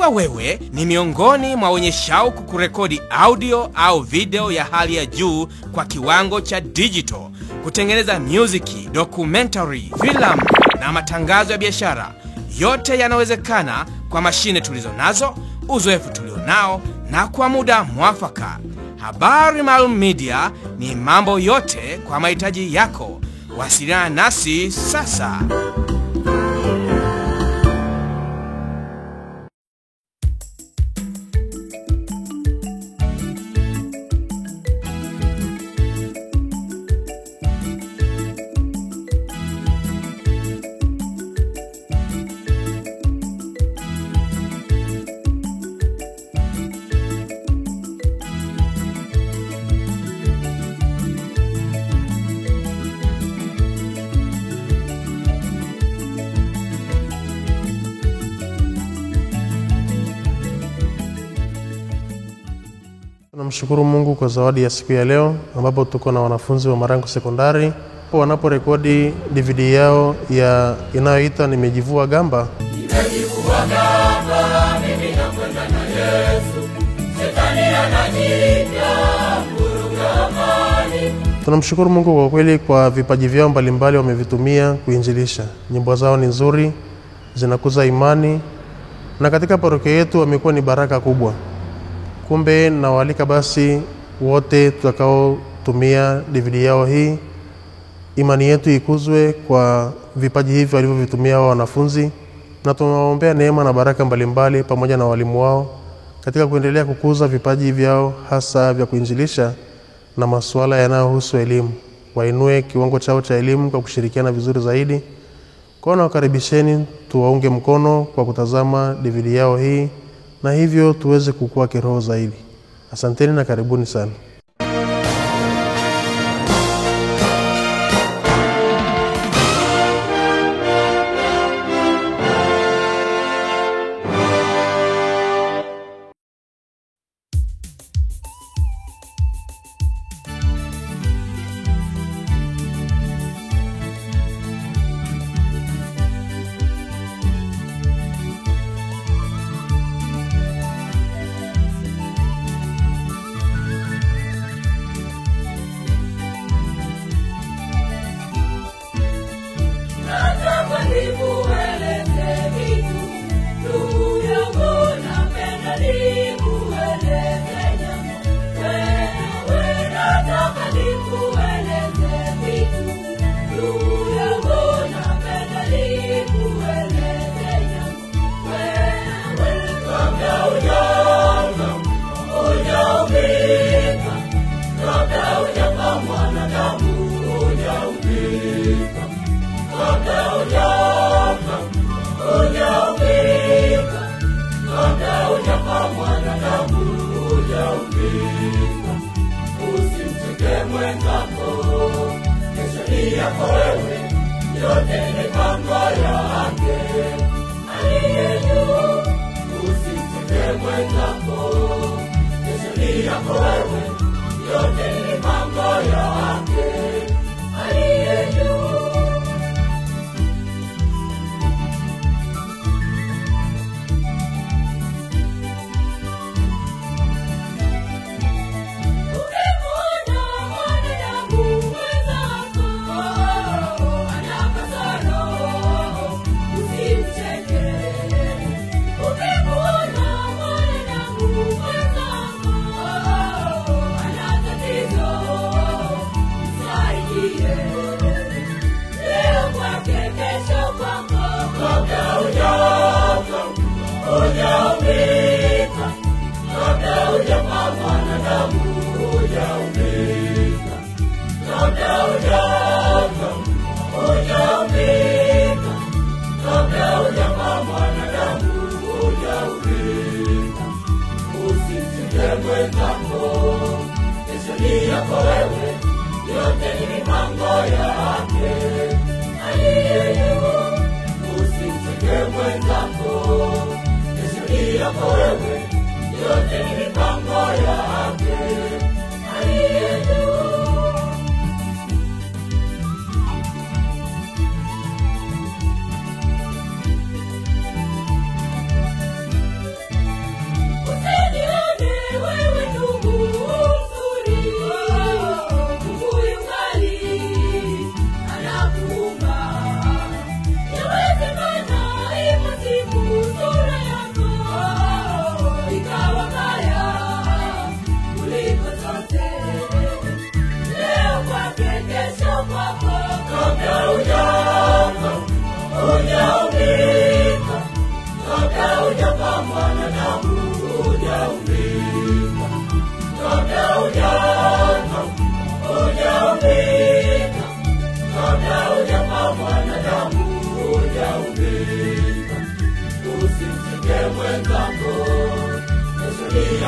Ikiwa wewe ni miongoni mwa wenye shauku kurekodi audio au video ya hali ya juu kwa kiwango cha digital, kutengeneza music, documentary, filamu na matangazo ya biashara, yote yanawezekana kwa mashine tulizo nazo, uzoefu tulionao na kwa muda mwafaka. Habari Maalum Media ni mambo yote kwa mahitaji yako. Wasiliana nasi sasa. Tunamshukuru Mungu kwa zawadi ya siku ya leo ambapo tuko na wanafunzi wa Marangu Sekondari wanaporekodi DVD yao inayoitwa Nimejivua Gamba. Nimejivua gamba, mimi nakwenda na Yesu. Shetani ananiita kuruga amani. Tunamshukuru Mungu kwa kweli kwa vipaji vyao mbalimbali wamevitumia kuinjilisha. Nyimbo zao ni nzuri, zinakuza imani, na katika parokia yetu wamekuwa ni baraka kubwa. Kumbe nawaalika basi wote tutakao tumia DVD yao hii, imani yetu ikuzwe kwa vipaji hivi walivyovitumia wanafunzi, na tunawaombea neema na baraka mbalimbali pamoja na walimu wao katika kuendelea kukuza vipaji vyao, hasa vya kuinjilisha na masuala yanayohusu elimu. Wainue kiwango chao cha elimu kwa kushirikiana vizuri zaidi. Kwa na wakaribisheni tuwaunge mkono kwa kutazama DVD yao hii, na hivyo tuweze kukua kiroho zaidi. Asanteni na karibuni sana. Usimcheke mwenzako, kesho ni yako wewe, yote ni mipango yake aliye juu. Usimcheke mwenzako, kesho ni yako wewe, yote ni mipango yake aliye juu.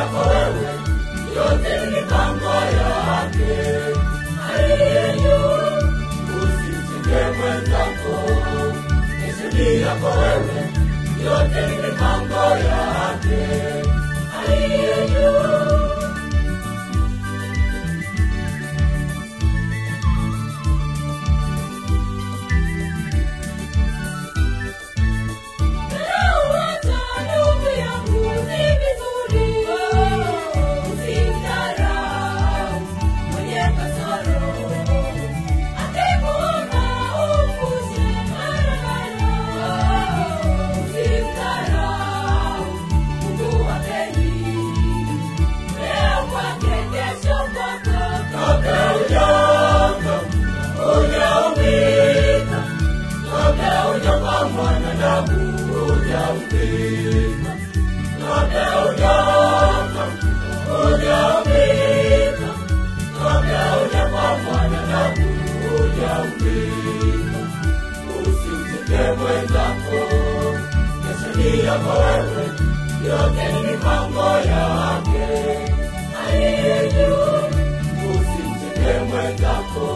yako wewe, yote ni mipango yake. Aliye juu, usimtenge mwenzako. Kesho ni yako wewe, yote ni mipango yake. Aliye juu. Usimtenge mwenzako. Kesho ni yako wewe, yote ni mipango yake. Aliye juu, usimtenge mwenzako.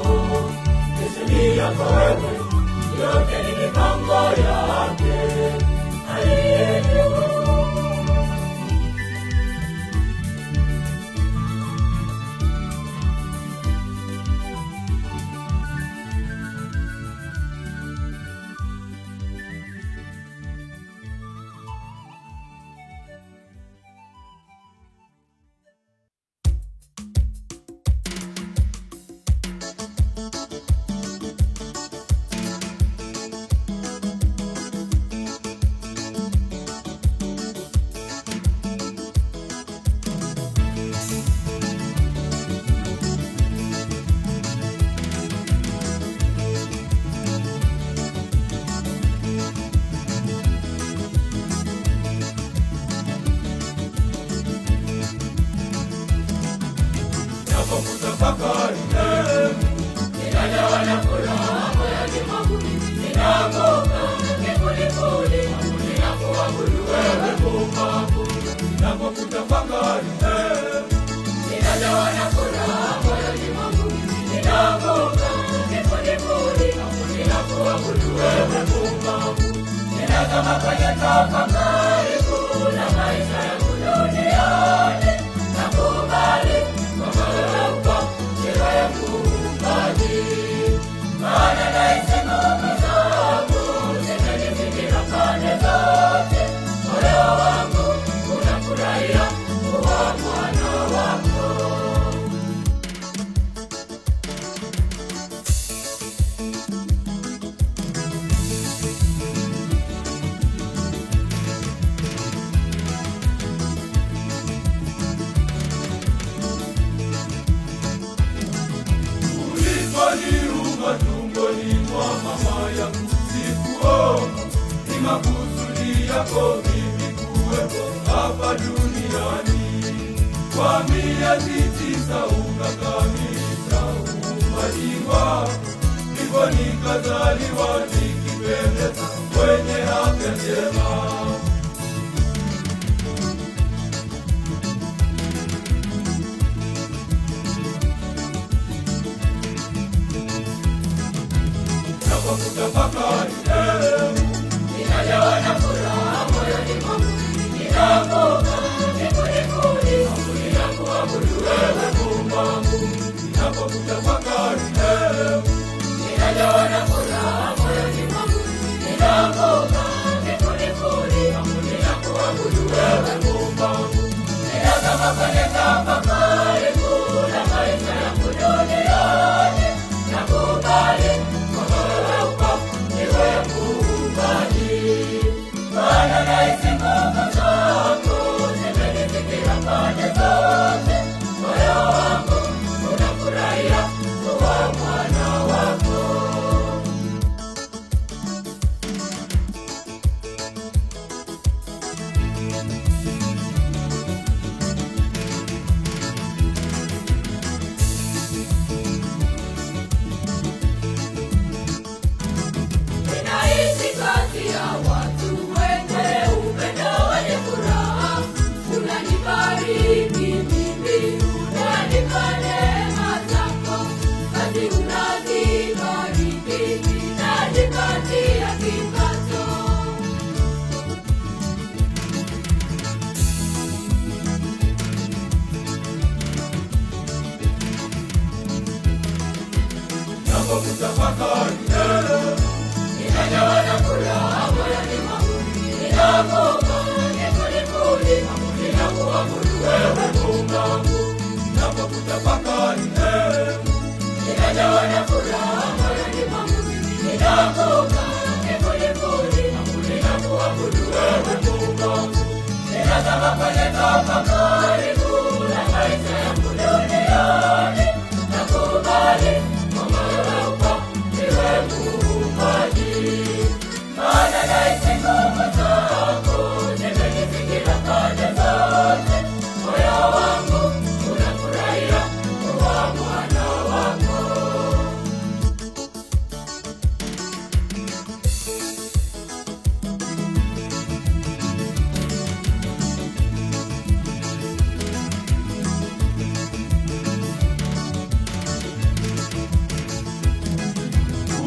Kesho ni yako wewe, yote ni mipango yake. Aliye juu.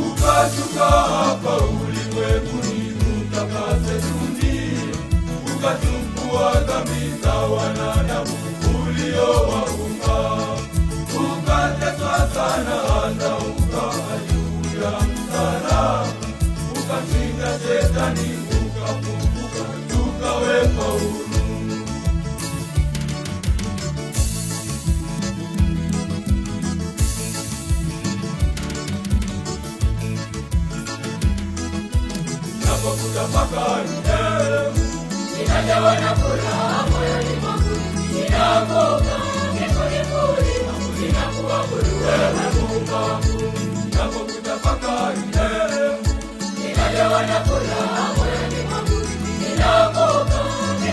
Ukashuka hapa ulimwenguni utakase dunia, ukachukua dhambi za wanadamu uliowaumba, ukateswa sana hata ukafa juu ya msalaba, ukashinda shetani ukafufuka tukawekwa huru. Kutafakari ninajawa na furaha moyoni mwangu, ninapoka polepole ninakuabudu wewe Mungu wangu. Ninapokutafakari ninajawa na furaha moyoni mwangu, ninapoka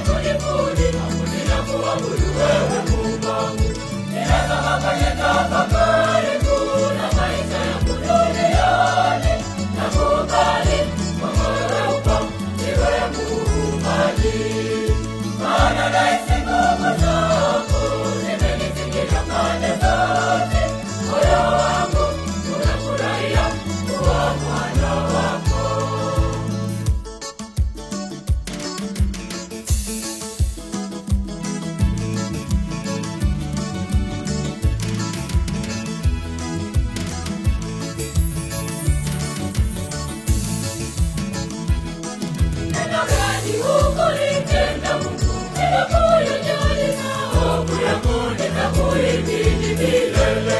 polepole ninakuabudu wewe Mungu wangu. Ninazama kwenye tafakari kuna maisha yangu duniani, nakubali maana naisi nguvu zako zimenizingira pande zote, moyo wangu unafurahia kuwa mwana wako. Neno gani ukulitenda Mungu, ninakuyajali maovu yangu, ninakuhimidi milele.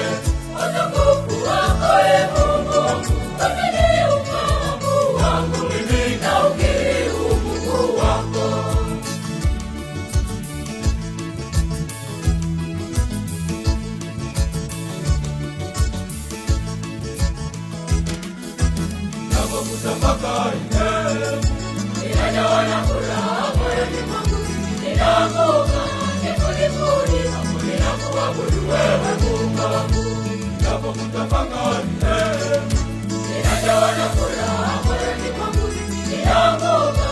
Utukufu wako Mungu wangu, uzidi ufahamu wangu, mimi naukiri umungu wako. Napokutafakari ninajawa na furaha moyoni mwangu, ninapoka polepole ninakuabudu wewe Mungu wangu. Napokutafakari ninajawa na furaha moyoni mwangu, ninapoka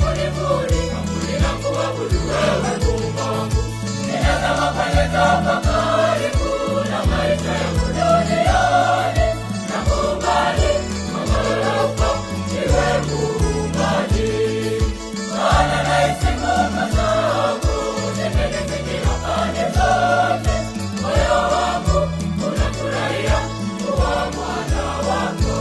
polepole ninakuabudu wewe Mungu wangu. Ninazama kwenye tafakari kuna maisha yangu duniani, nakubali moyo wako niwe muumbaji. Maana naisi nguvu zako zimenizingira pande zote, moyo wangu unafurahia kuwa mwana wako.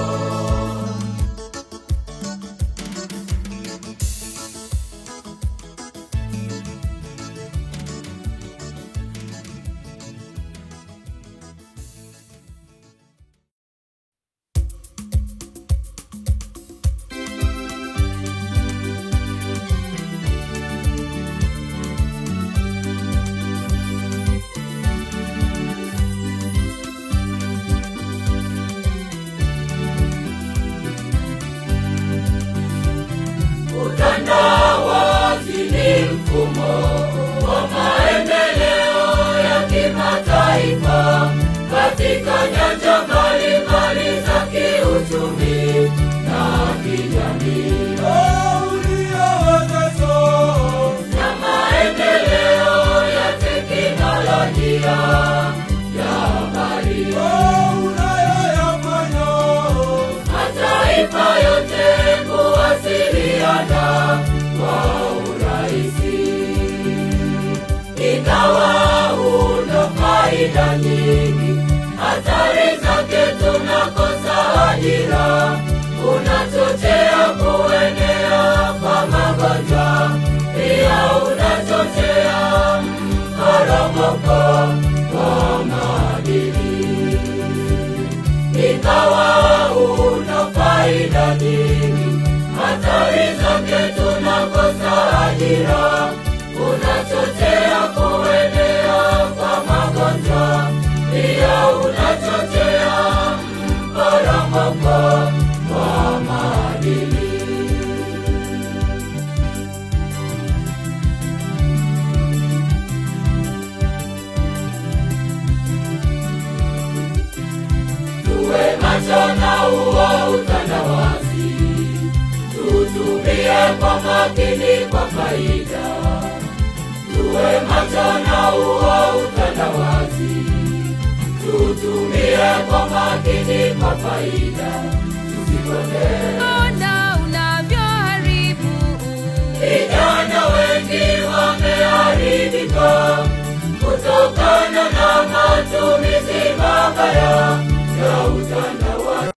Utandawazi ni mfumo wa maendeleo ya kimataifa katika nyanja mbalimbali za kiuchumi na kijamii, na maendeleo ya teknolojia ya habari. faida nyingi, hatari zake tunakosa ajira, unachochea kuenea kwa magonjwa, pia unachochea mporomoko wa maadili. Ingawa una faida nyingi, hatari zake tunakosa ajira, unachochea kuenea kwa magonjwa, pia unachochea mporomoko wa maadili. Tuwe macho na huo utandawazi, tutumie kwa makini kwa faida. Tuwe macho na huo utandawazi, tutumie kwa makini kwa faida. Tusipotee. Ona unavyoharibu. Vijana wengi wameharibika kutokana na matumizi mabaya